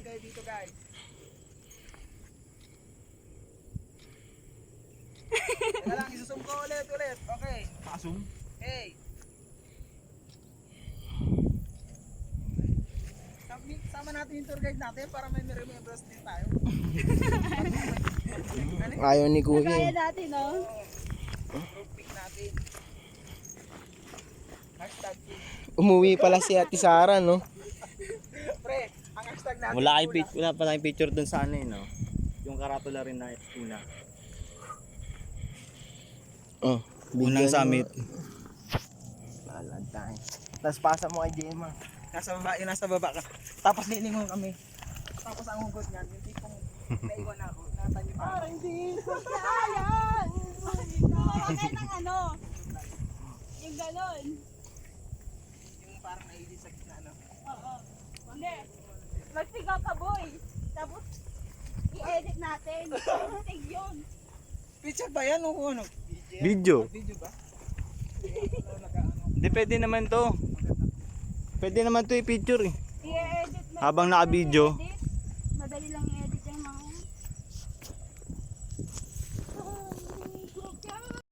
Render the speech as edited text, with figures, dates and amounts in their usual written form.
kayo dito guys. Teka lang, isusum ko ulit. Okay. Pasum? Hey. Sama natin yung tour guide natin para may remembrance din tayo. Ayaw ni Kaya Kuya. natin, no? Group pic natin. Hashtag pic. Umuwi pala si Ate Sara, no? Pre, ang hashtag natin. Wala pa tayong picture dun sa ano eh, no? Yung karatula rin na una. Oh, Unang summit. Lalad tayo. Tapos pasa mo kay Gemma. Nasa baba ka. Tapos lilingon kami. Tapos ang hugot niyan, yung tipong naiwan ako. Natanyo pa. Parang hindi. Ayan! Gumawa kayo ng ano? Yung ganon. Yung parang nailis sa gitna, no? Oo. Hindi. Magsigaw ka, boy. Tapos, i-edit natin. Sig yun. Picture ba yan o ano? Video. Video ba? Hindi, pwede naman to. Pwede naman to i-picture eh. I-edit natin. Habang naka-video. Edit.